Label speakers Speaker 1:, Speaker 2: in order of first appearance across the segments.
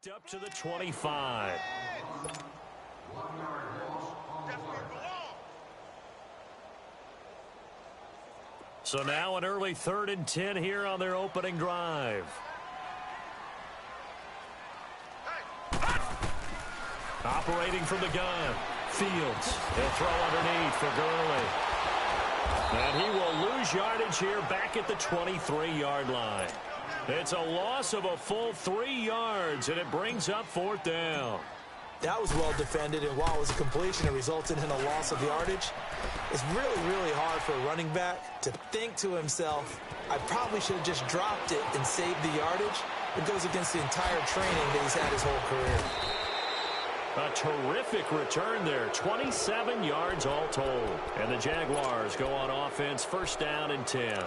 Speaker 1: Backed up to the 25. So now an early 3rd and 10 here on their opening drive. Operating from the gun, Fields. He'll throw underneath for Gurley. And he will lose yardage here back at the 23-yard line. It's a loss of a full 3 yards, and it brings up 4th down.
Speaker 2: That was well defended, and while it was a completion, it resulted in a loss of yardage. It's really, really hard for a running back to think to himself, I probably should have just dropped it and saved the yardage. It goes against the entire training that he's had his whole career.
Speaker 1: A terrific return there, 27 yards all told. And the Jaguars go on offense, 1st down and 10.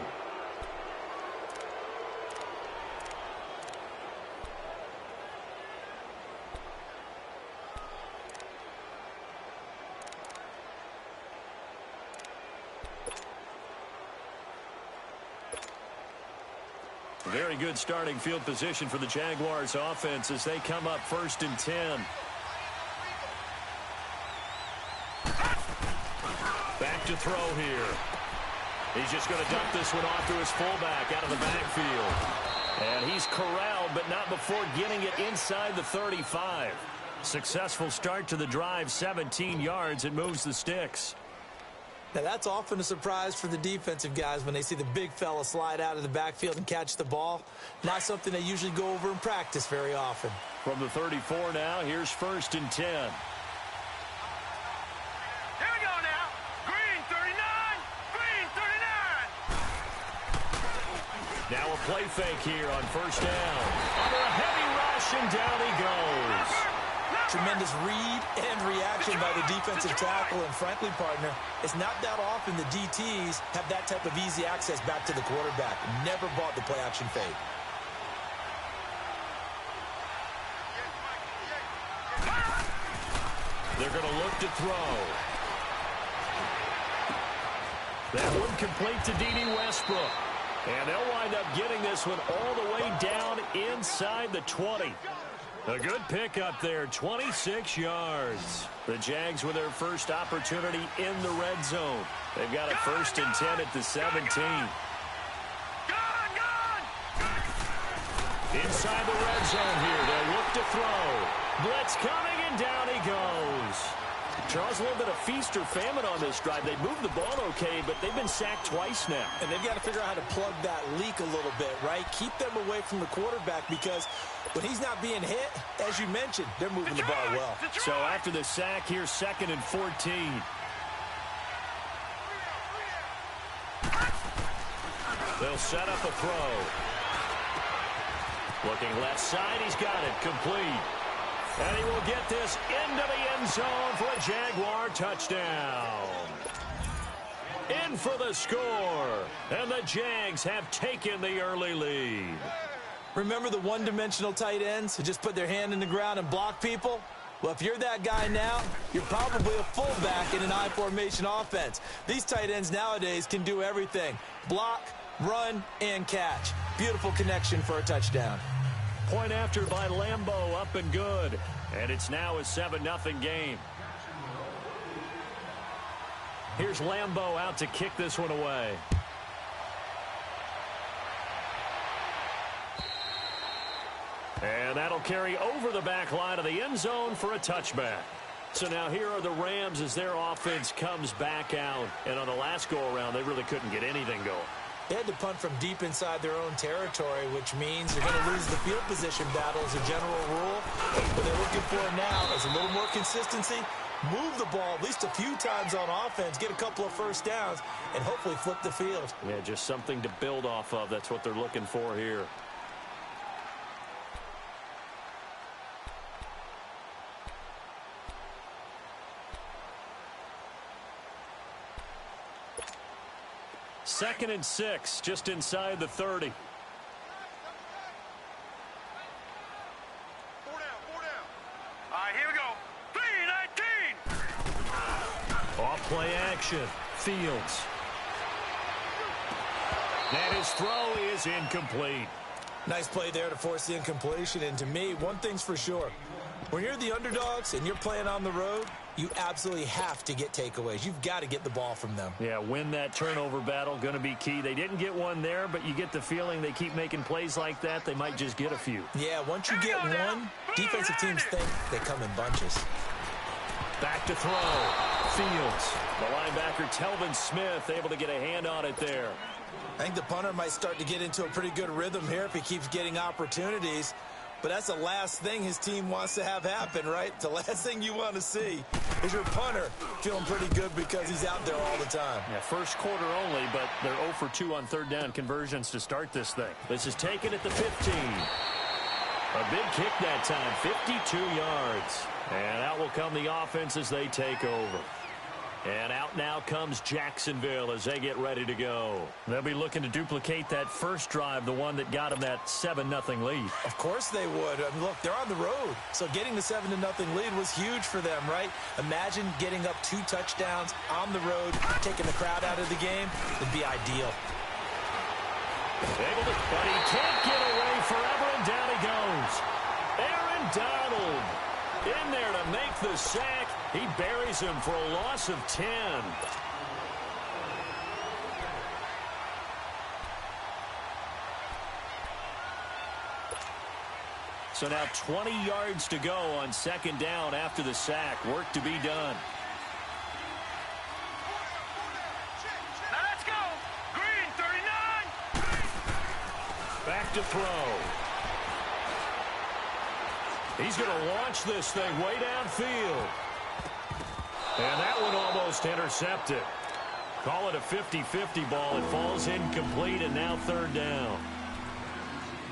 Speaker 1: Very good starting field position for the Jaguars offense as they come up 1st and 10. Back to throw here. He's just going to dump this one off to his fullback out of the backfield. And he's corralled, but not before getting it inside the 35. Successful start to the drive, 17 yards. It moves the sticks.
Speaker 2: Now, that's often a surprise for the defensive guys when they see the big fella slide out of the backfield and catch the ball. Not something they usually go over in practice very often.
Speaker 1: From the 34 now, here's 1st and 10.
Speaker 3: Here we go now. Green 39. Green 39.
Speaker 1: Now a play fake here on 1st down. Under a heavy rush, and down he goes.
Speaker 2: Tremendous read and reaction by the defensive tackle, and frankly, partner, it's not that often the DTs have that type of easy access back to the quarterback. Never bought the play-action fake.
Speaker 1: They're going to look to throw. That one complete to D.D. Westbrook. And they'll wind up getting this one all the way down inside the 20. A good pickup there, 26 yards. The Jags with their first opportunity in the red zone. They've got a 1st and 10 at the 17. Inside the red zone here, they'll look to throw. Blitz coming, and down he goes. Charles, a little bit of feast or famine on this drive. They moved the ball okay, but they've been sacked twice now.
Speaker 2: And they've got to figure out how to plug that leak a little bit, right? Keep them away from the quarterback, because when he's not being hit, as you mentioned, they're moving the ball well.
Speaker 1: So after the sack here, 2nd and 14. They'll set up a throw. Looking left side, he's got it, complete. And he will get this into the end zone for a Jaguar touchdown. In for the score. And the Jags have taken the early lead.
Speaker 2: Remember the one-dimensional tight ends who just put their hand in the ground and block people? Well, if you're that guy now, you're probably a fullback in an I-formation offense. These tight ends nowadays can do everything. Block, run, and catch. Beautiful connection for a touchdown.
Speaker 1: Point after by Lambeau, up and good. And it's now a 7-0 game. Here's Lambeau out to kick this one away. And that'll carry over the back line of the end zone for a touchback. So now here are the Rams as their offense comes back out. And on the last go-around, they really couldn't get anything going.
Speaker 2: They had to punt from deep inside their own territory, which means they're going to lose the field position battle as a general rule. What they're looking for now is a little more consistency, move the ball at least a few times on offense, get a couple of 1st downs, and hopefully flip the field.
Speaker 1: Yeah, just something to build off of. That's what they're looking for here. Second and 6, just inside the 30.
Speaker 3: Four down. All right, here we go. 3-19.
Speaker 1: Off play action. Fields. And his throw is incomplete.
Speaker 2: Nice play there to force the incompletion. And to me, one thing's for sure. When you're the underdogs and you're playing on the road, you absolutely have to get takeaways. You've got to get the ball from them.
Speaker 1: Yeah, win that turnover battle, going to be key. They didn't get one there, but you get the feeling they keep making plays like that, they might just get a few.
Speaker 2: Yeah, once you get one, defensive teams think they come in bunches.
Speaker 1: Back to throw. Fields. The linebacker, Telvin Smith, able to get a hand on it there.
Speaker 2: I think the punter might start to get into a pretty good rhythm here if he keeps getting opportunities. But that's the last thing his team wants to have happen, right? The last thing you want to see is your punter feeling pretty good because he's out there all the time.
Speaker 1: Yeah, first quarter only, but they're 0 for 2 on third down conversions to start this thing. This is taken at the 15. A big kick that time, 52 yards. And out will come the offense as they take over. And out now comes Jacksonville as they get ready to go. They'll be looking to duplicate that first drive, the one that got them that 7-0 lead.
Speaker 2: Of course they would. I mean, look, they're on the road. So getting the 7-0 lead was huge for them, right? Imagine getting up 2 touchdowns on the road, taking the crowd out of the game. Would be ideal.
Speaker 1: Able to, but he can't get away forever, and down he goes. Aaron Donald in there to make the sack. He buries him for a loss of 10. So now 20 yards to go on second down after the sack. Work to be done.
Speaker 3: Now let's go. Green, 39.
Speaker 1: Back to throw. He's going to launch this thing way downfield. And that one almost intercepted. Call it a 50-50 ball. It falls incomplete, and now third down.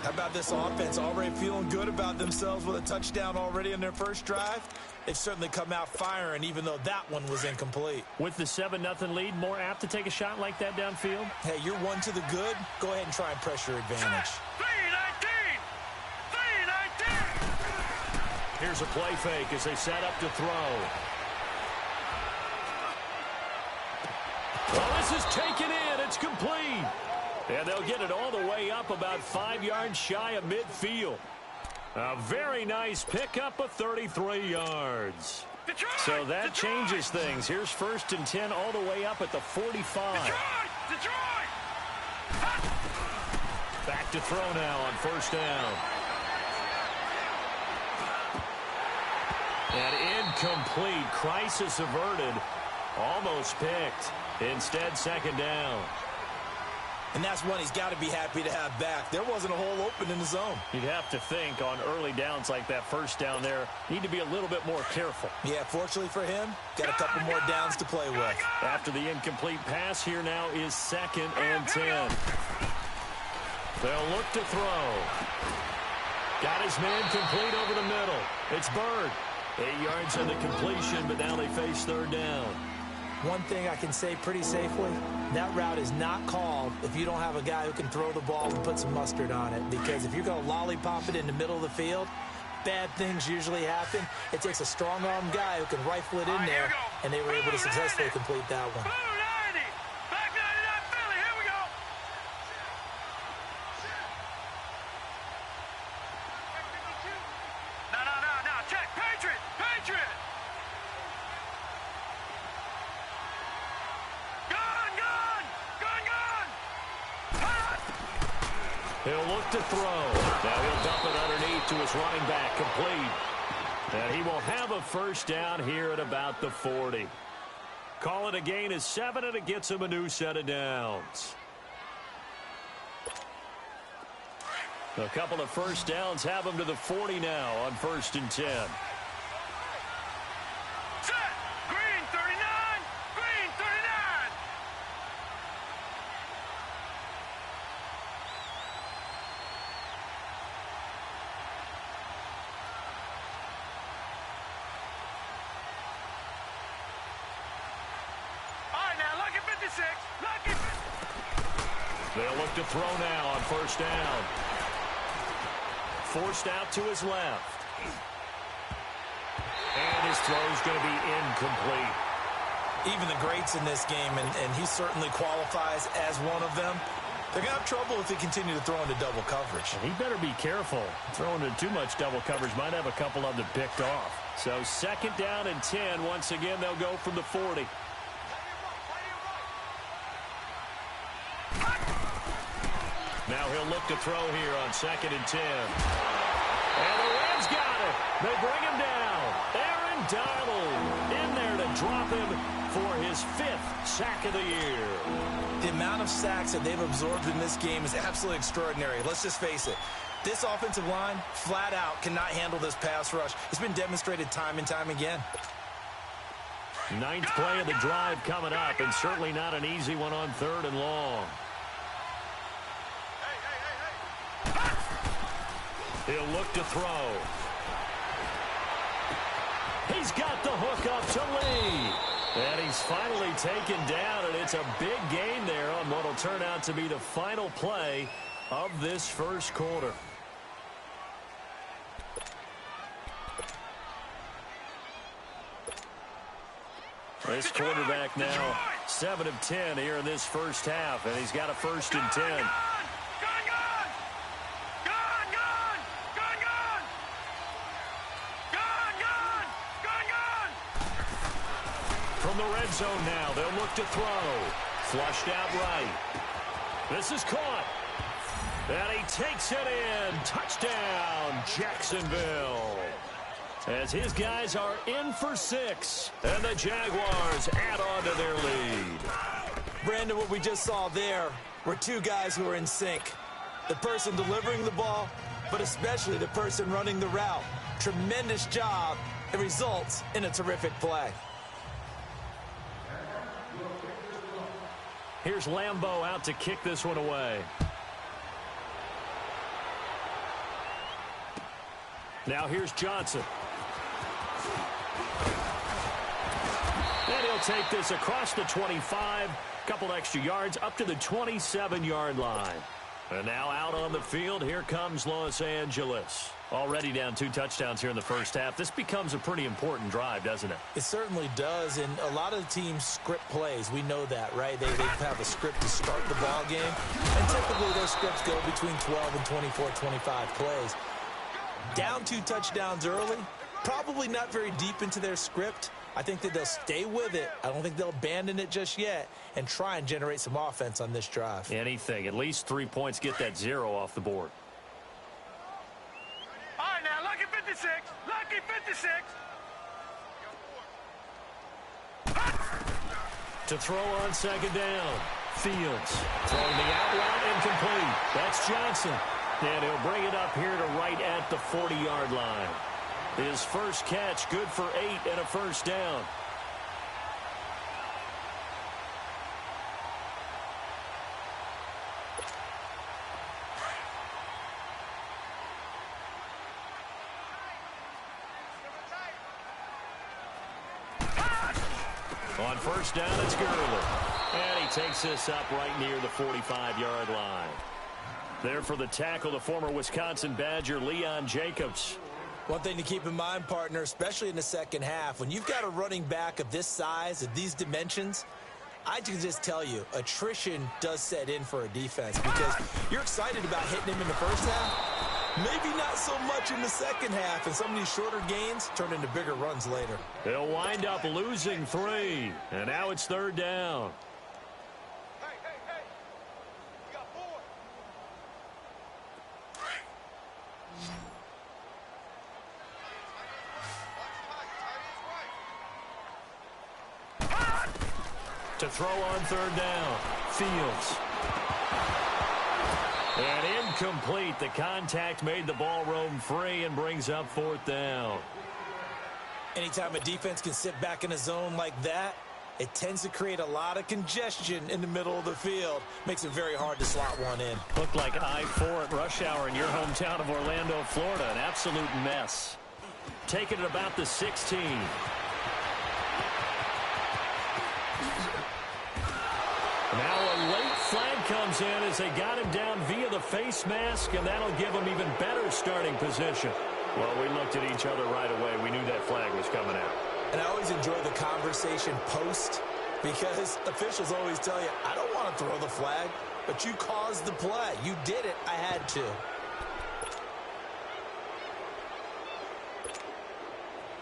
Speaker 2: How about this offense already feeling good about themselves with a touchdown already in their first drive? They've certainly come out firing, even though that one was incomplete.
Speaker 1: With the 7-0 lead, more apt to take a shot like that downfield?
Speaker 2: Hey, you're one to the good. Go ahead and try and press your advantage.
Speaker 3: 3-19. 3-19.
Speaker 1: Here's a play fake as they set up to throw. Well, this is taken in. It's complete. And they'll get it all the way up about 5 yards shy of midfield. A very nice pickup of 33 yards.
Speaker 3: Detroit,
Speaker 1: So that
Speaker 3: Detroit.
Speaker 1: changes things. Here's 1st and 10 all the way up at the 45.
Speaker 3: Detroit.
Speaker 1: Back to throw now on first down. And incomplete. Crisis averted. Almost picked. Instead, second down.
Speaker 2: And that's one he's got to be happy to have back. There wasn't a hole open in the zone.
Speaker 1: You'd have to think on early downs like that first down there, need to be a little bit more careful.
Speaker 2: Yeah, fortunately for him, got a couple more downs to play with.
Speaker 1: After the incomplete pass, here now is 2nd and 10. They'll look to throw. Got his man complete over the middle. It's Bird. 8 yards on the completion, but now they face third down.
Speaker 2: One thing I can say pretty safely, that route is not called if you don't have a guy who can throw the ball and put some mustard on it. Because if you're going to lollipop it in the middle of the field, bad things usually happen. It takes a strong-arm guy who can rifle it in there, and they were able to successfully complete that one.
Speaker 3: Blue 90. Back 99 Philly. Here we go. No. Check. Patriot.
Speaker 1: He'll look to throw. Now he'll dump it underneath to his running back, complete. And he will have a first down here at about the 40. Call it a gain of 7, and it gets him a new set of downs. A couple of first downs have him to the 40 now on 1st and 10.
Speaker 3: Set. Green 39. Green 39. All right, now lucky 56. Lucky.
Speaker 1: They'll look to throw now on first down. Forced out to his left. And his throw's going to be incomplete.
Speaker 2: Even the greats in this game, and he certainly qualifies as one of them, They're going to have trouble if they continue to throw into double coverage.
Speaker 1: He better be careful. Throwing into too much double coverage might have a couple of them picked off. So 2nd down and 10. Once again, they'll go from the 40. Now he'll look to throw here on 2nd and 10. And the Rams got it. They bring him down. Aaron Donald in there to drop him for his 5th sack of the year.
Speaker 2: The amount of sacks that they've absorbed in this game is absolutely extraordinary. Let's just face it. This offensive line, flat out, cannot handle this pass rush. It's been demonstrated time and time again.
Speaker 1: 9th play of the drive coming up, and certainly not an easy one on 3rd and long. He'll look to throw. He's got the hook up to Lee. And he's finally taken down, and it's a big gain there on what will turn out to be the final play of this first quarter. This quarterback now 7 of 10 here in this first half, and he's got a 1st and 10. From the red zone now, they'll look to throw. Flushed out right. This is caught. And he takes it in. Touchdown, Jacksonville. As his guys are in for 6. And the Jaguars add on to their lead.
Speaker 2: Brandon, what we just saw there were 2 guys who are in sync. The person delivering the ball, but especially the person running the route. Tremendous job. It results in a terrific play.
Speaker 1: Here's Lambeau out to kick this one away. Now here's Johnson. And he'll take this across the 25. Couple extra yards up to the 27-yard line. And now out on the field, here comes Los Angeles. Already down 2 touchdowns here in the first half. This becomes a pretty important drive, doesn't it?
Speaker 2: It certainly does, and a lot of the teams script plays. We know that, right? They have a script to start the ball game, and typically those scripts go between 12 and 24, 25 plays. Down 2 touchdowns early, probably not very deep into their script. I think that they'll stay with it. I don't think they'll abandon it just yet and try and generate some offense on this drive.
Speaker 1: Anything. At least 3 points, get that 0 off the board.
Speaker 3: All right, now, lucky 56. Lucky 56.
Speaker 1: To throw on 2nd down. Fields throwing the out route incomplete. That's Johnson. And he'll bring it up here to right at the 40-yard line. His first catch, good for 8 and a 1st down. On 1st down, it's Gurley. And he takes this up right near the 45-yard line. There for the tackle, the former Wisconsin Badger, Leon Jacobs.
Speaker 2: One thing to keep in mind, partner, especially in the second half, when you've got a running back of this size, of these dimensions, I can just tell you, attrition does set in for a defense because you're excited about hitting him in the first half. Maybe not so much in the second half, and some of these shorter gains turn into bigger runs later.
Speaker 1: They'll wind up losing 3, and now it's 3rd down. To throw on 3rd down, Fields. And incomplete. The contact made the ball roam free and brings up 4th down.
Speaker 2: Anytime a defense can sit back in a zone like that, it tends to create a lot of congestion in the middle of the field. Makes it very hard to slot one in.
Speaker 1: Looked like I-4 at rush hour in your hometown of Orlando, Florida. An absolute mess. Taking it about the 16. Now a late flag comes in as they got him down via the face mask, and that'll give him even better starting position. Well, we looked at each other right away. We knew that flag was coming out.
Speaker 2: And I always enjoy the conversation post because officials always tell you, I don't want to throw the flag. but you caused the play. You did it. I had to.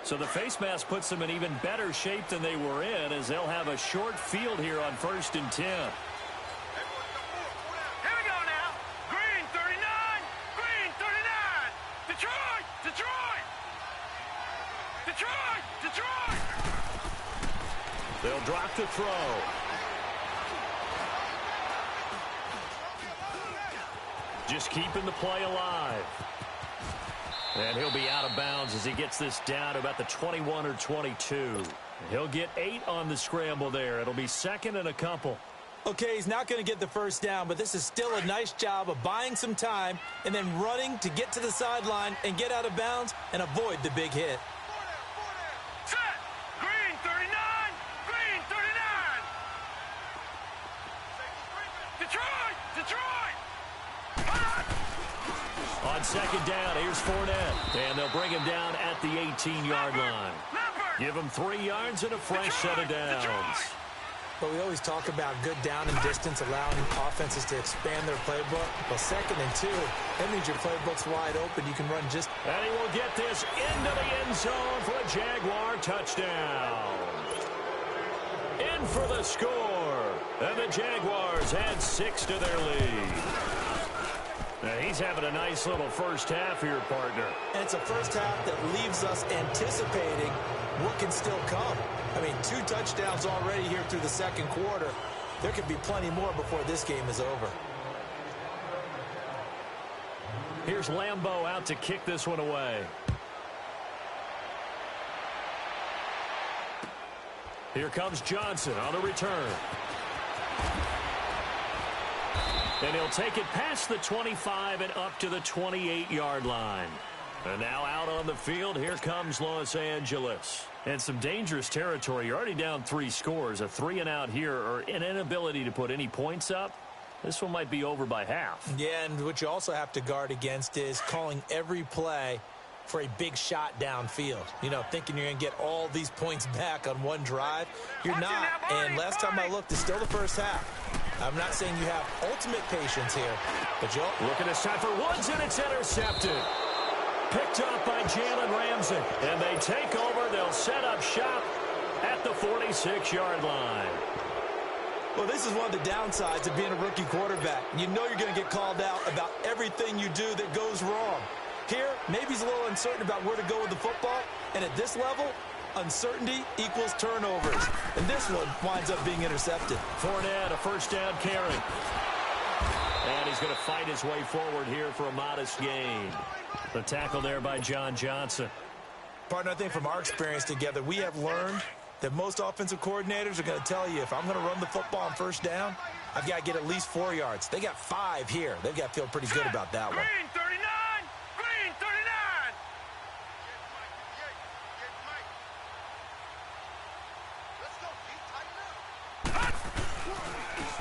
Speaker 1: So the face mask puts them in even better shape than they were in, as they'll have a short field here on 1st and 10.
Speaker 3: Here we go now. Green 39. Green 39. Detroit. Detroit. Detroit. Detroit.
Speaker 1: They'll drop the throw. Just keeping the play alive. And he'll be out of bounds as he gets this down to about the 21 or 22. He'll get 8 on the scramble there. It'll be 2nd and a couple.
Speaker 2: Okay, he's not going to get the first down, but this is still a nice job of buying some time and then running to get to the sideline and get out of bounds and avoid the big hit.
Speaker 3: Set. Green 39. Green 39. Detroit. Detroit.
Speaker 1: On 2nd down, here's Fournette. And they'll bring him down at the 18-yard line. Give him 3 yards and a fresh set of downs.
Speaker 2: But we always talk about good down and distance, allowing offenses to expand their playbook. Well, 2nd and 2, that means your playbook's wide open. You can run just...
Speaker 1: And he will get this into the end zone for a Jaguar touchdown. In for the score. And the Jaguars add 6 to their lead. Now he's having a nice little first half here, partner.
Speaker 2: And it's a first half that leaves us anticipating what can still come. I mean, 2 touchdowns already here through the 2nd quarter. There could be plenty more before this game is over.
Speaker 1: Here's Lambeau out to kick this one away. Here comes Johnson on the return. And he'll take it past the 25 and up to the 28-yard line. And now out on the field, here comes Los Angeles. And some dangerous territory. You're already down 3 scores. A 3 and out here, or an inability to put any points up. This one might be over by half.
Speaker 2: Yeah, and what you also have to guard against is calling every play for a big shot downfield. You know, thinking you're going to get all these points back on one drive. You're not. And last time I looked, it's still the first half. I'm not saying you have ultimate patience here, but you'll...
Speaker 1: Look at this time for Woods, and it's intercepted. Picked up by Jalen Ramsey. And they take over. They'll set up shop at the 46-yard line.
Speaker 2: Well, this is one of the downsides of being a rookie quarterback. You know you're going to get called out about everything you do that goes wrong. Here, maybe he's a little uncertain about where to go with the football. And at this level, uncertainty equals turnovers. And this one winds up being intercepted.
Speaker 1: Fournette, a first down carry. And he's going to fight his way forward here for a modest gain. The tackle there by John Johnson.
Speaker 2: Partner, I think from our experience together, we have learned that most offensive coordinators are going to tell you, if I'm going to run the football on first down, I've got to get at least 4 yards. They got 5 here. They've got to feel pretty good about that one.
Speaker 3: Green 39. Green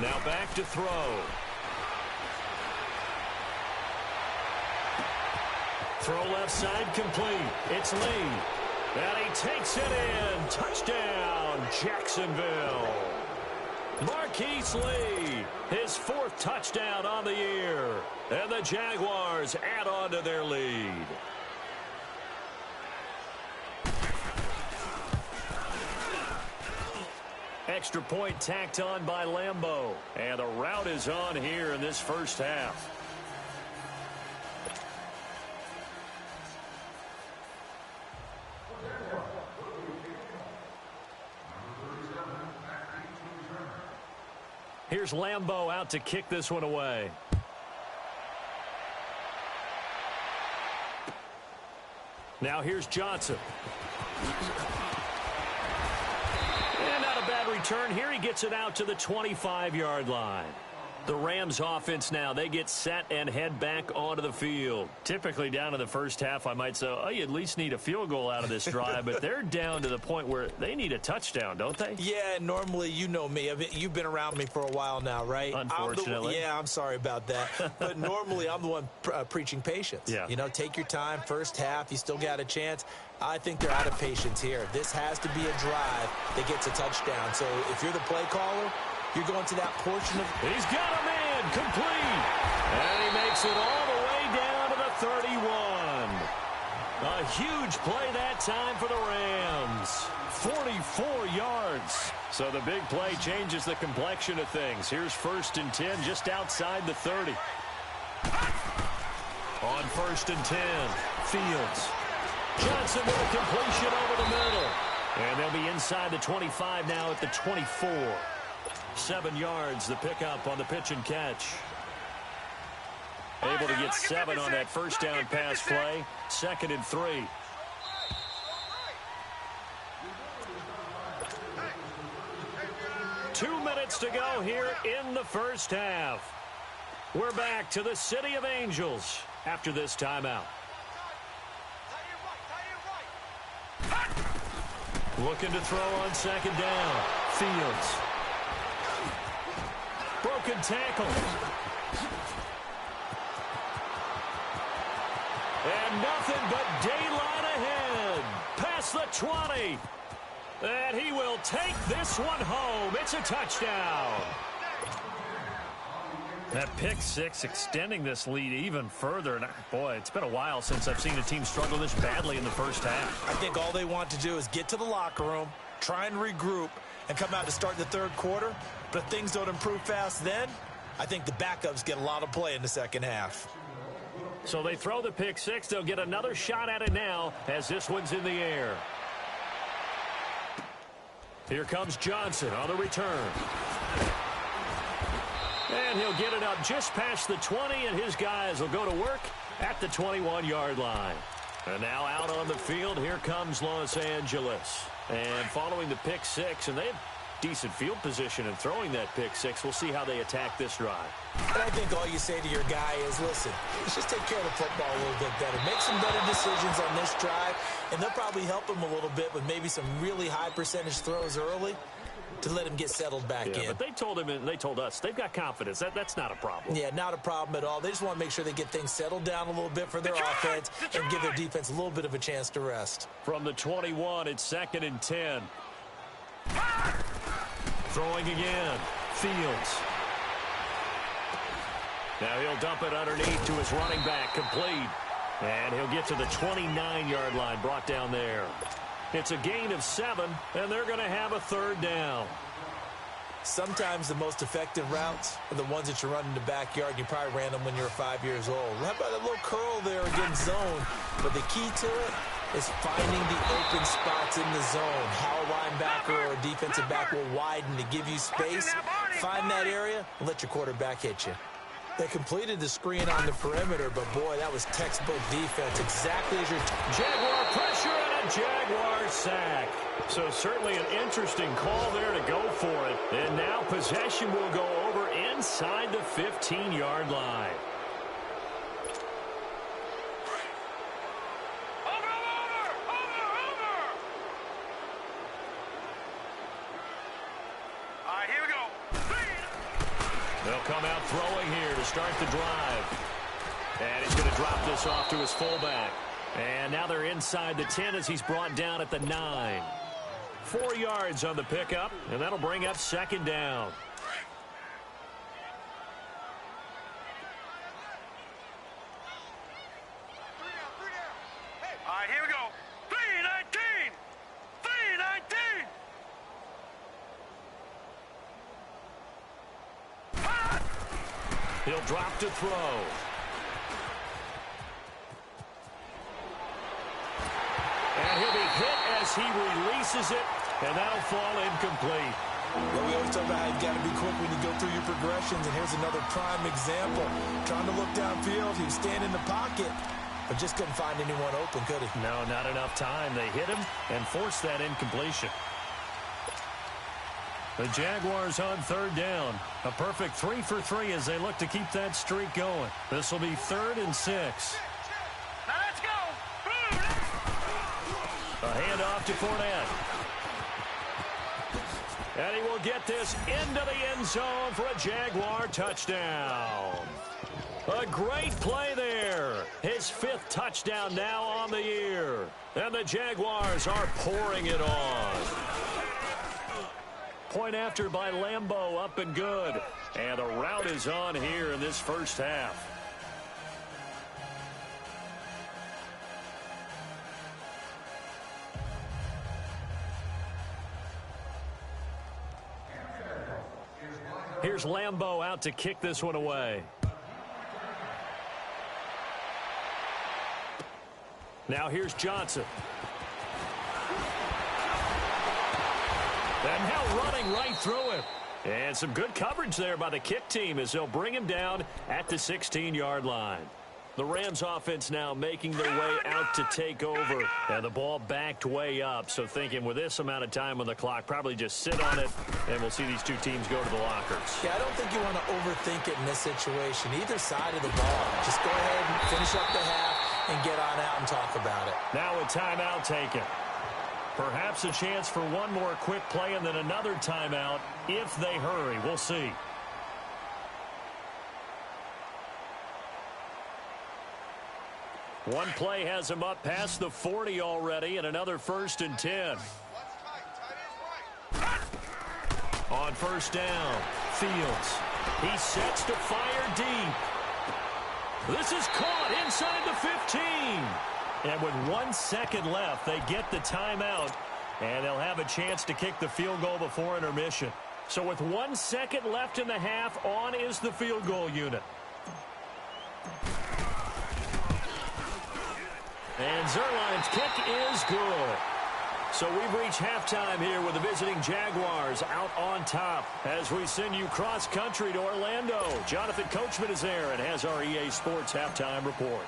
Speaker 3: 39.
Speaker 1: Now back to throw. Throw left side complete. It's Lee. And he takes it in. Touchdown, Jacksonville. Marquise Lee, his 4th touchdown on the year. And the Jaguars add on to their lead. Extra point tacked on by Lambeau. And the route is on here in this first half. Here's Lambeau out to kick this one away. Now here's Johnson. And not a bad return. Here he gets it out to the 25-yard line. The Rams offense now, they get set and head back onto the field. Typically down in the first half, I might say, oh, you at least need a field goal out of this drive, but they're down to the point where they need a touchdown, don't they?
Speaker 2: Yeah, normally, you know me. You've been around me for a while now, right?
Speaker 1: Unfortunately.
Speaker 2: I'm sorry about that. But normally, I'm the one preaching patience.
Speaker 1: Yeah.
Speaker 2: You know, take your time. First half, you still got a chance. I think they're out of patience here. This has to be a drive that gets a touchdown. So if you're the play caller, you're going to that portion of...
Speaker 1: He's got him again, complete. And he makes it all the way down to the 31. A huge play that time for the Rams. 44 yards. So the big play changes the complexion of things. Here's 1st and 10 just outside the 30. On 1st and 10, Fields. Johnson with a completion over the middle. And they'll be inside the 25 now at the 24. 7 yards, the pickup on the pitch and catch. Able to get 7 on that first down pass play. 2nd and 3. Two minutes to go here in the first half. We're back to the City of Angels after this timeout. Looking to throw on 2nd down. Fields. Broken tackle. And nothing but daylight ahead. Past the 20. And he will take this one home. It's a touchdown. That pick six extending this lead even further. And boy, it's been a while since I've seen a team struggle this badly in the first half.
Speaker 2: I think all they want to do is get to the locker room, try and regroup, and come out to start the third quarter. But if things don't improve fast then, I think the backups get a lot of play in the second half.
Speaker 1: So they throw the pick six. They'll get another shot at it now as this one's in the air. Here comes Johnson on the return. And he'll get it up just past the 20, and his guys will go to work at the 21-yard line. And now out on the field, here comes Los Angeles. And following the pick six, and they have decent field position in throwing that pick six. We'll see how they attack this drive.
Speaker 2: And I think all you say to your guy is, listen, let's just take care of the football a little bit better. Make some better decisions on this drive, and they'll probably help him a little bit with maybe some really high percentage throws early to let him get settled back in.
Speaker 1: But they told him and they told us they've got confidence. That's not a problem.
Speaker 2: Yeah, not a problem at all. They just want to make sure they get things settled down a little bit for their offense and give their defense a little bit of a chance to rest.
Speaker 1: From the 21, it's 2nd and 10. Throwing again. Fields. Now he'll dump it underneath to his running back. Complete. And he'll get to the 29-yard line. Brought down there. It's a gain of 7, and they're going to have a 3rd down.
Speaker 2: Sometimes the most effective routes are the ones that you run in the backyard. You probably ran them when you were 5 years old. How about a little curl there against zone? But the key to it is finding the open spots in the zone. How a linebacker or a defensive back will widen to give you space. Find that area and let your quarterback hit you. They completed the screen on the perimeter, but boy, that was textbook defense. Exactly as your
Speaker 1: Jaguar pressure and a Jaguar sack. So certainly an interesting call there to go for it. And now possession will go over inside the 15-yard line. They'll come out throwing here to start the drive. And he's going to drop this off to his fullback. And now they're inside the 10 as he's brought down at the 9. 4 yards on the pickup, and that'll bring up 2nd down.
Speaker 3: All right, here we go. 3-19. 3-19.
Speaker 1: He'll drop to throw. And he'll be hit as he releases it, and that'll fall incomplete.
Speaker 2: Well, we always talk about how you got to be quick when you go through your progressions, and here's another prime example. Trying to look downfield, he was standing in the pocket, but just couldn't find anyone open, could he?
Speaker 1: No, not enough time. They hit him and forced that incompletion. The Jaguars on 3rd down. A perfect 3 for 3 as they look to keep that streak going. This will be 3rd and 6.
Speaker 3: Now let's go.
Speaker 1: A handoff to Fournette. And he will get this into the end zone for a Jaguar touchdown. A great play there. His 5th touchdown now on the year. And the Jaguars are pouring it on. Point after by Lambeau, up and good. And the rout is on here in this first half. Here's Lambeau out to kick this one away. Now here's Johnson. And now running right through him. And some good coverage there by the kick team as they'll bring him down at the 16-yard line. The Rams offense now making their way out to take over. And the ball backed way up. So thinking with this amount of time on the clock, probably just sit on it, and we'll see these two teams go to the lockers.
Speaker 2: Yeah, I don't think you want to overthink it in this situation. Either side of the ball. Just go ahead and finish up the half and get on out and talk about it.
Speaker 1: Now a timeout taken. Perhaps a chance for one more quick play and then another timeout if they hurry. We'll see. One play has him up past the 40 already, and another 1st and 10. On first down, Fields. He sets to fire deep. This is caught inside the 15. And with 1 second left, they get the timeout, and they'll have a chance to kick the field goal before intermission. So with 1 second left in the half, on is the field goal unit. And Zerline's kick is good. So we've reached halftime here with the visiting Jaguars out on top as we send you cross-country to Orlando. Jonathan Coachman is there and has our EA Sports halftime report.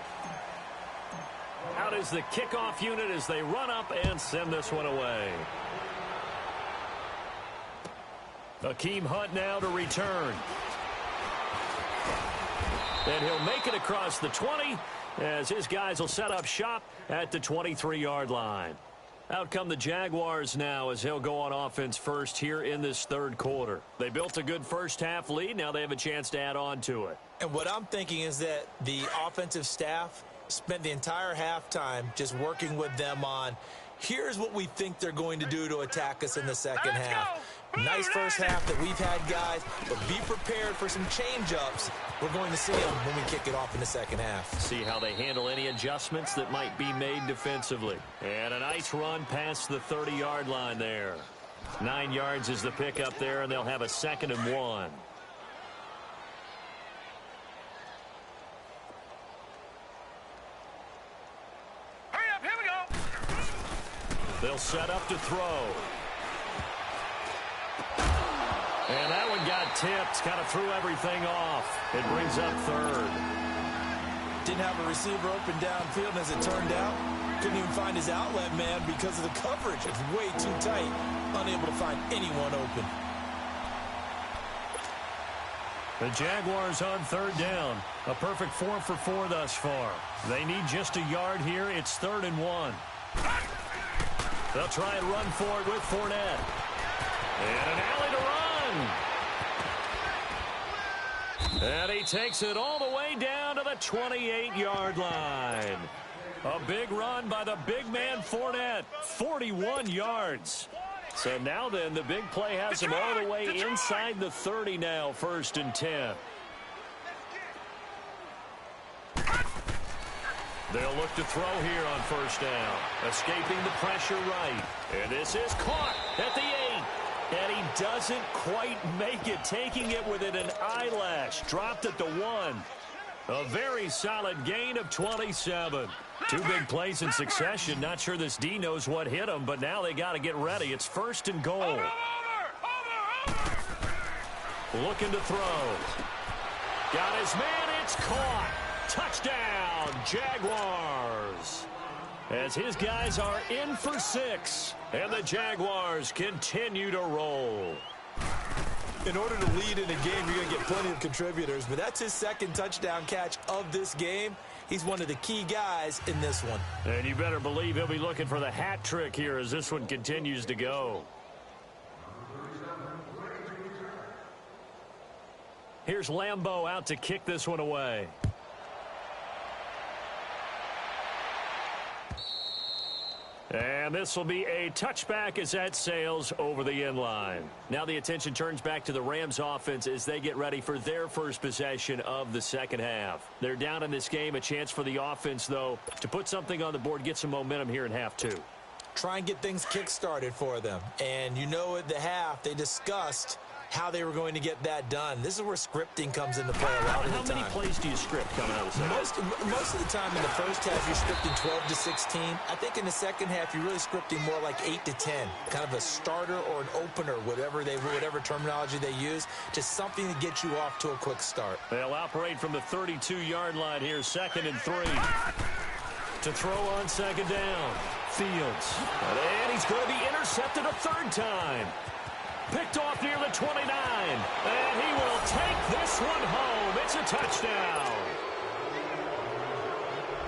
Speaker 1: Out is the kickoff unit as they run up and send this one away. Akeem Hunt now to return. And he'll make it across the 20 as his guys will set up shop at the 23-yard line. Out come the Jaguars now as they'll go on offense first here in this third quarter. They built a good first-half lead. Now they have a chance to add on to it.
Speaker 2: And what I'm thinking is that the offensive staff spent the entire halftime just working with them on, here's what we think they're going to do to attack us in the second half. Nice first half that we've had, guys, but be prepared for some change-ups. We're going to see them when we kick it off in the second half.
Speaker 1: See how they handle any adjustments that might be made defensively. And a nice run past the 30-yard line there. 9 yards is the pickup there, and they'll have a 2nd and 1.
Speaker 3: Hurry up, here we go.
Speaker 1: They'll set up to throw. And that one got tipped, kind of threw everything off. It brings up 3rd.
Speaker 2: Didn't have a receiver open downfield, as it turned out. Couldn't even find his outlet man because of the coverage. It's way too tight. Unable to find anyone open.
Speaker 1: The Jaguars on 3rd down. A perfect 4 for 4 thus far. They need just a yard here. It's 3rd and 1. They'll try and run for it with Fournette. And an alley to run. And he takes it all the way down to the 28-yard line. A big run by the big man Fournette. 41 yards. So now then, the big play has him all the way inside the 30 now, 1st and 10. They'll look to throw here on 1st down. Escaping the pressure right. And this is caught at the 8. And he doesn't quite make it, taking it within an eyelash. Dropped at the 1. A very solid gain of 27. 2 big plays in succession. Not sure this D knows what hit him, but now they got to get ready. It's 1st and goal.
Speaker 3: Over.
Speaker 1: Looking to throw. Got his man. It's caught. Touchdown, Jaguars. As his guys are in for 6. And the Jaguars continue to roll.
Speaker 2: In order to lead in a game, you're going to get plenty of contributors, but that's his 2nd touchdown catch of this game. He's one of the key guys in this one.
Speaker 1: And you better believe he'll be looking for the hat trick here as this one continues to go. Here's Lambeau out to kick this one away. And this will be a touchback as that sails over the end line. Now the attention turns back to the Rams offense as they get ready for their first possession of the second half. They're down in this game. A chance for the offense, though, to put something on the board, get some momentum here in half two.
Speaker 2: Try and get things kick-started for them. And you know at the half they discussed how they were going to get that done. This is where scripting comes into play a lot of the time.
Speaker 1: How many plays do you script coming out of the second?
Speaker 2: Most of the time in the first half, you're scripting 12 to 16. I think in the second half, you're really scripting more like 8 to 10. Kind of a starter or an opener, whatever terminology they use. Just something to get you off to a quick start.
Speaker 1: They'll operate from the 32-yard line here, 2nd and 3. To throw on second down. Fields. And he's going to be intercepted a third time. Picked off near the 29. And he will take this one home. It's a touchdown.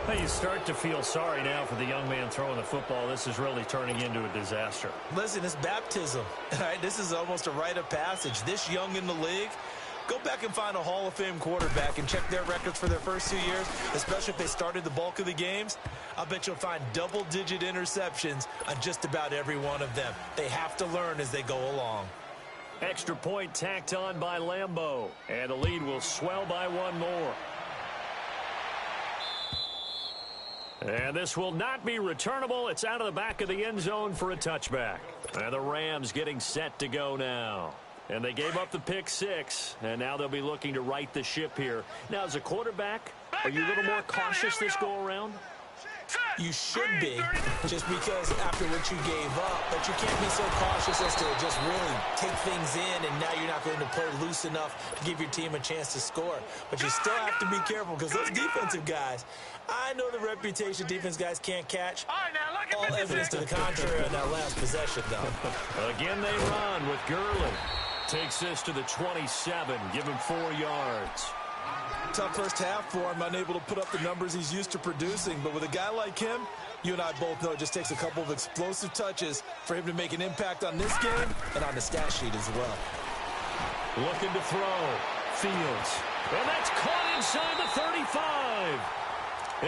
Speaker 1: Hey, you start to feel sorry now for the young man throwing the football. This is really turning into a disaster.
Speaker 2: Listen, it's baptism. All right, this is almost a rite of passage. This young in the league, go back and find a Hall of Fame quarterback and check their records for their first 2 years, especially if they started the bulk of the games. I'll bet you'll find double-digit interceptions on just about every one of them. They have to learn as they go along.
Speaker 1: Extra point tacked on by Lambeau. And the lead will swell by one more. And this will not be returnable. It's out of the back of the end zone for a touchback. And the Rams getting set to go now. And they gave up the pick 6, and now they'll be looking to right the ship here. Now, as a quarterback, are you a little more cautious this go-around?
Speaker 2: You should be, just because after what you gave up, but you can't be so cautious as to just really take things in, and now you're not going to play loose enough to give your team a chance to score. But you still have to be careful, because those defensive guys, I know the reputation defense guys can't catch. All evidence to the contrary on that last possession, though.
Speaker 1: Again, they run with Gurley. Takes this to the 27, give him 4 yards.
Speaker 2: Tough first half for him, unable to put up the numbers he's used to producing. But with a guy like him, you and I both know it just takes a couple of explosive touches for him to make an impact on this game and on the stat sheet as well.
Speaker 1: Looking to throw. Fields. And that's caught inside the 35.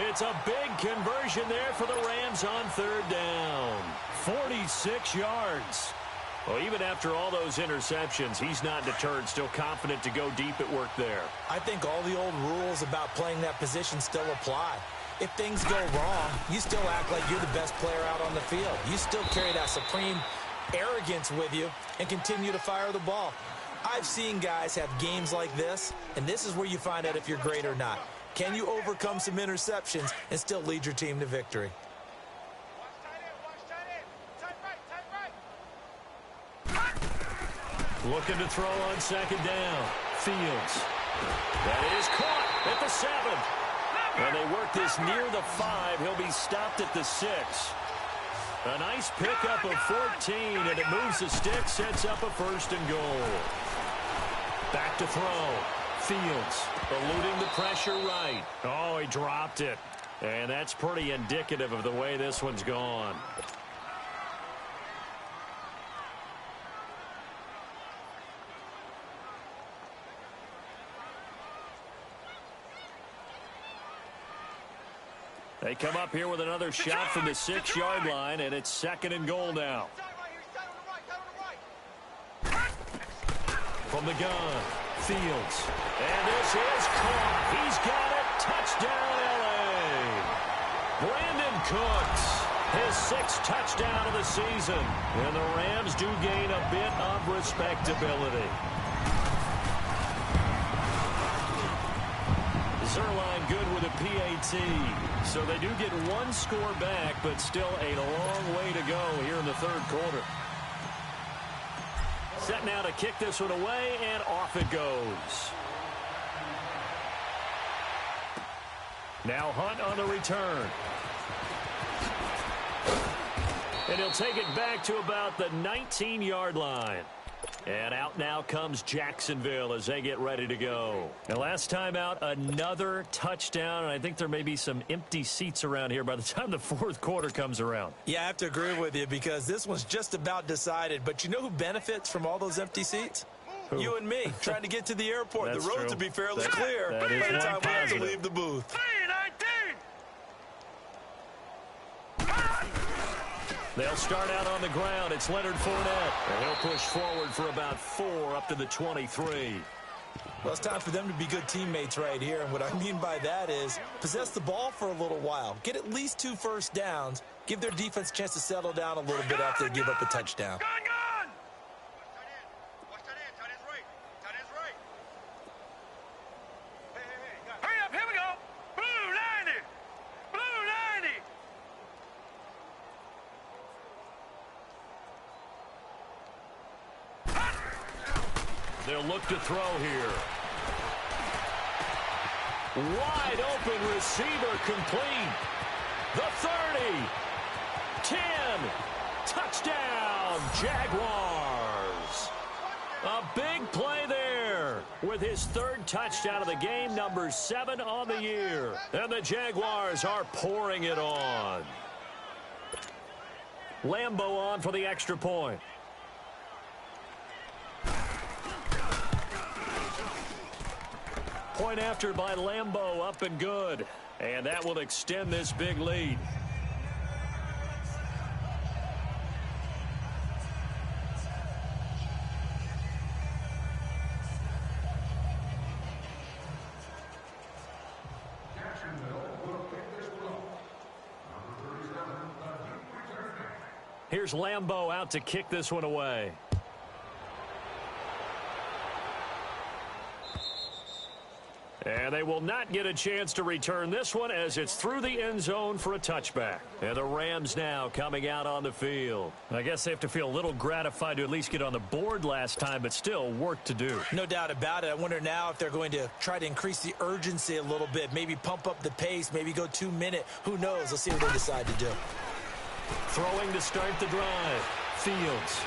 Speaker 1: It's a big conversion there for the Rams on 3rd down. 46 yards. Well, even after all those interceptions, he's not deterred, still confident to go deep at work there.
Speaker 2: I think all the old rules about playing that position still apply. If things go wrong, you still act like you're the best player out on the field. You still carry that supreme arrogance with you and continue to fire the ball. I've seen guys have games like this, and this is where you find out if you're great or not. Can you overcome some interceptions and still lead your team to victory?
Speaker 1: Looking to throw on second down. Fields. That is caught at the 7. And they work this near the 5. He'll be stopped at the 6. A nice pickup of 14, and it moves the stick, sets up a 1st and goal. Back to throw. Fields eluding the pressure right. Oh, he dropped it. And that's pretty indicative of the way this one's gone. They come up here with another shot from the 6-yard line, and it's 2nd and goal now. From the gun, Fields. And this is caught. He's got it. Touchdown, L.A. Brandon Cooks, his 6th touchdown of the season. And the Rams do gain a bit of respectability. Zerline good with a PAT. So they do get 1 score back, but still a long way to go here in the 3rd quarter. Set now to kick this one away, and off it goes. Now Hunt on the return. And he'll take it back to about the 19-yard line. And out now comes Jacksonville as they get ready to go. And last time out, another touchdown. And I think there may be some empty seats around here by the time the 4th quarter comes around.
Speaker 2: Yeah, I have to agree with you because this one's just about decided. But you know who benefits from all those empty seats? Who? You and me, trying to get to the airport. The roads will be fairly clear by the time we have to leave the booth.
Speaker 1: They'll start out on the ground. It's Leonard Fournette. And he'll push forward for about 4 up to the 23.
Speaker 2: Well, it's time for them to be good teammates right here. And what I mean by that is possess the ball for a little while. Get at least 2 first downs. Give their defense a chance to settle down a little bit after they give up a touchdown.
Speaker 3: Gun! Watch that end. Tight end's right. Tight end's right. Hey. Hurry up. Here we go. Blue 90. Blue 90.
Speaker 1: They'll look to throw here. Wide open receiver complete. The 30. 10. Touchdown, Jaguars. A big play there with his 3rd touchdown of the game, number 7 on the year. And the Jaguars are pouring it on. Lambeau on for the extra point. Point after by Lambeau, up and good. And that will extend this big lead. Here's Lambeau out to kick this one away. And they will not get a chance to return this one as it's through the end zone for a touchback. And the Rams now coming out on the field. I guess they have to feel a little gratified to at least get on the board last time, but still work to do.
Speaker 2: No doubt about it. I wonder now if they're going to try to increase the urgency a little bit, maybe pump up the pace, maybe go 2-minute. Who knows? Let's see what they decide to do.
Speaker 1: Throwing to start the drive. Fields.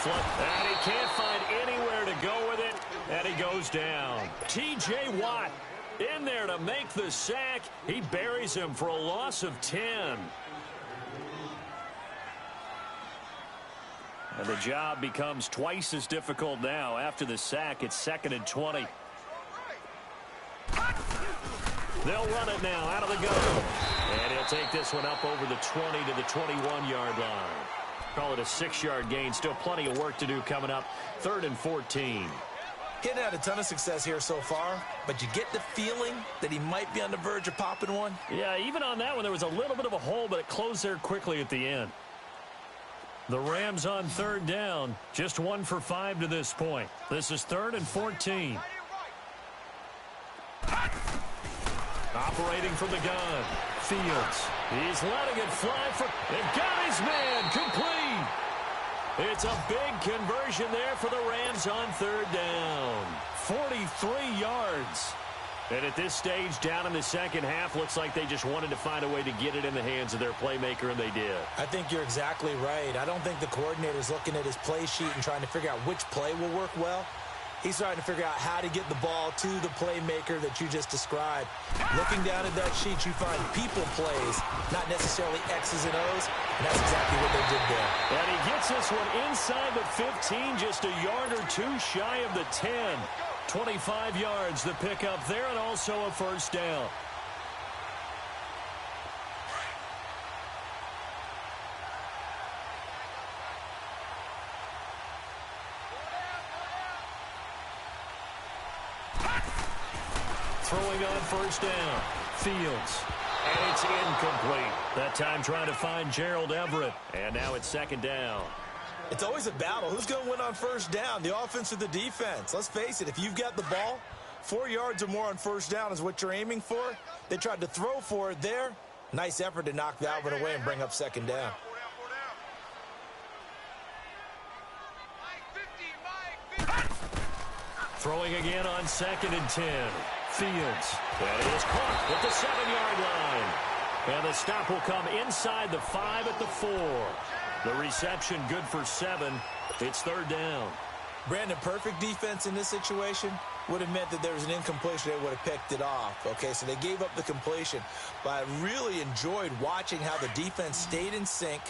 Speaker 1: And he can't find anywhere to go with it, and he goes down. T.J. Watt in there to make the sack. He buries him for a loss of 10. And the job becomes twice as difficult now. After the sack, it's 2nd and 20. They'll run it now out of the gun. And he'll take this one up over the 20 to the 21-yard line. Call it a 6-yard gain. Still plenty of work to do coming up. 3rd and 14.
Speaker 2: He hadn't had a ton of success here so far, but you get the feeling that he might be on the verge of popping one.
Speaker 1: Yeah, even on that one, there was a little bit of a hole, but it closed there quickly at the end. The Rams on 3rd down. Just 1 for 5 to this point. This is 3rd and 14. Operating from the gun. Fields. He's letting it fly for... And got his man complete. It's a big conversion there for the Rams on 3rd down. 43 yards. And at this stage, down in the second half, looks like they just wanted to find a way to get it in the hands of their playmaker, and they did.
Speaker 2: I think you're exactly right. I don't think the coordinator's looking at his play sheet and trying to figure out which play will work well. He's trying to figure out how to get the ball to the playmaker that you just described. Looking down at that sheet, you find people plays, not necessarily X's and O's, and that's exactly what they did there.
Speaker 1: And he gets this one inside the 15, just a yard or 2 shy of the 10. 25 yards, the pickup there, and also a 1st down. Throwing on 1st down. Fields. And it's incomplete. That time trying to find Gerald Everett. And now it's 2nd down.
Speaker 2: It's always a battle. Who's going to win on 1st down, the offense or the defense? Let's face it, if you've got the ball, 4 yards or more on 1st down is what you're aiming for. They tried to throw for it there. Nice effort to knock that one away and bring up 2nd down.
Speaker 1: Throwing again on 2nd and 10. Fields. And he is caught at the 7-yard line. And the stop will come inside the 5 at the 4. The reception good for 7. It's 3rd down.
Speaker 2: Brandon, perfect defense in this situation would have meant that there was an incompletion. They would have picked it off. Okay, so they gave up the completion. But I really enjoyed watching how the defense stayed in sync,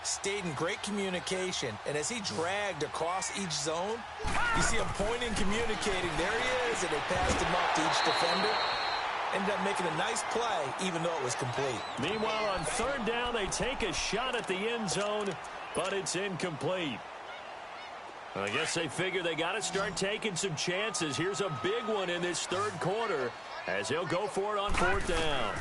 Speaker 2: stayed in great communication, and as he dragged across each zone, you see him pointing, communicating. There he is, and they passed him up to each defender. ended up making a nice play, even though it was complete.
Speaker 1: Meanwhile, on third down, they take a shot at the end zone, but it's incomplete. I guess they figure they got to start taking some chances. Here's a big one in this third quarter as he'll go for it on fourth down.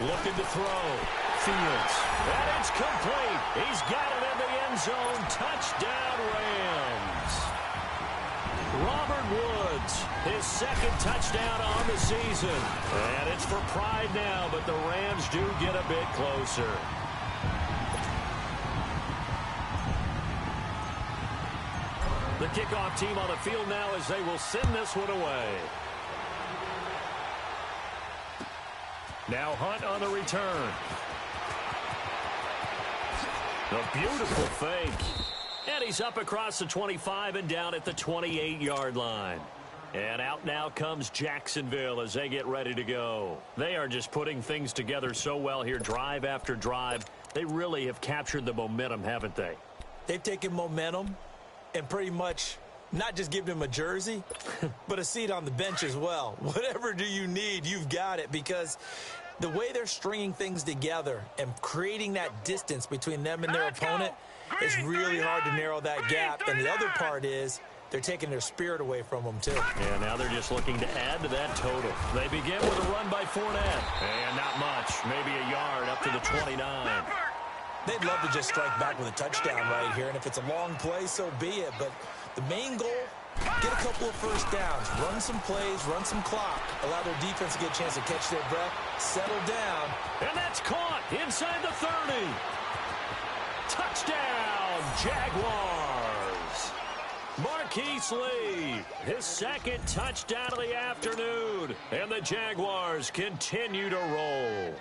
Speaker 1: Looking to throw. Fields. And it's complete. He's got it in the end zone. Touchdown, Rams. Robert Woods, his second touchdown on the season. And it's for pride now, but the Rams do get a bit closer. The kickoff team on the field now as they will send this one away. Now Hunt on the return. A beautiful fake. And he's up across the 25 and down at the 28-yard line. And out now comes Jacksonville as they get ready to go. They are just putting things together so well here, drive after drive. They really have captured the momentum, haven't they?
Speaker 2: They've taken momentum and pretty much not just given him a jersey, but a seat on the bench as well. Whatever do you need, you've got it, because the way they're stringing things together and creating that distance between them and their opponent is really hard to narrow that gap. And the other part is they're taking their spirit away from them, too.
Speaker 1: Yeah, now they're just looking to add to that total. They begin with a run by Fournette. And not much, maybe a yard up to the 29.
Speaker 2: They'd love to just strike back with a touchdown right here, and if it's a long play, so be it. But the main goal, get a couple of first downs, run some plays, run some clock, allow their defense to get a chance to catch their breath, settle down.
Speaker 1: And that's caught inside the 30. Touchdown, Jaguars. Marquise Lee, his second touchdown of the afternoon. And the Jaguars continue to roll.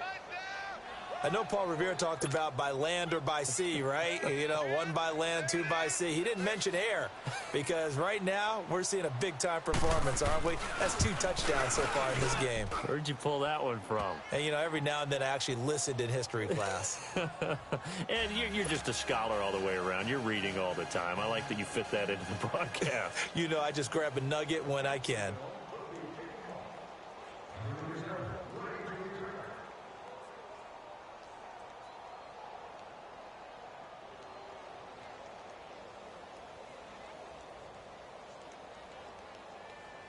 Speaker 2: I know Paul Revere talked about by land or by sea, right? You know, one by land, two by sea. He didn't mention air because right now we're seeing a big-time performance, aren't we? That's 2 touchdowns so far in this game.
Speaker 1: Where'd you pull that one from?
Speaker 2: And, you know, every now and then I actually listened in history class.
Speaker 1: And you're just a scholar all the way around. You're reading all the time. I like that you fit that into the broadcast.
Speaker 2: You know, I just grab a nugget when I can.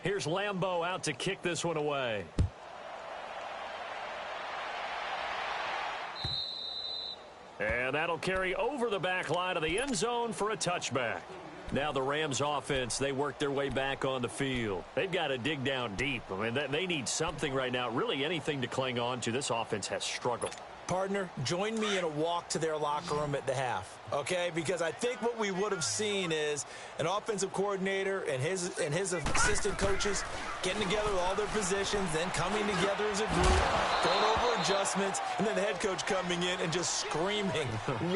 Speaker 1: Here's Lambeau out to kick this one away. And that'll carry over the back line of the end zone for a touchback. Now the Rams offense, they work their way back on the field. They've got to dig down deep. I mean, they need something right now, really anything to cling on to. This offense has struggled.
Speaker 2: Partner, join me in a walk to their locker room at the half, okay? Because I think what we would have seen is an offensive coordinator and his assistant coaches getting together with all their positions, then coming together as a group, going over adjustments, and then the head coach coming in and just screaming,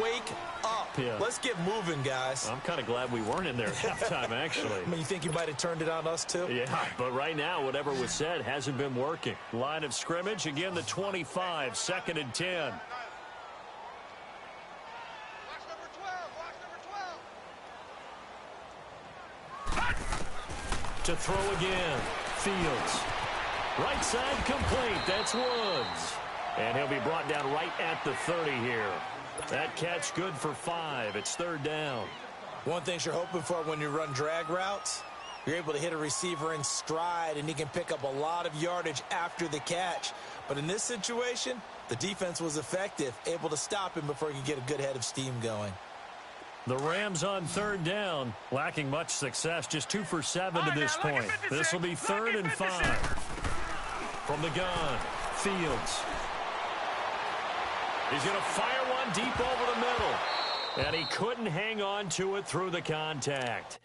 Speaker 2: wake up.
Speaker 1: Yeah.
Speaker 2: Let's get moving, guys.
Speaker 1: I'm kind of glad we weren't in there at halftime, actually.
Speaker 2: I mean, you think you might have turned it on us, too?
Speaker 1: Yeah, but right now, whatever was said hasn't been working. Line of scrimmage, again, the 25, 2nd and 10.
Speaker 3: Watch number 12.
Speaker 1: To throw again, Fields. Right side complete, that's Woods. And he'll be brought down right at the 30 here. That catch good for 5. It's 3rd down.
Speaker 2: One thing you're hoping for when you run drag routes, you're able to hit a receiver in stride, and he can pick up a lot of yardage after the catch. But in this situation, the defense was effective, able to stop him before he could get a good head of steam going.
Speaker 1: The Rams on 3rd down, lacking much success, just 2 for 7 to this point. This will be 3rd and 5. From the gun, Fields. He's going to fire one deep over the middle. And he couldn't hang on to it through the contact.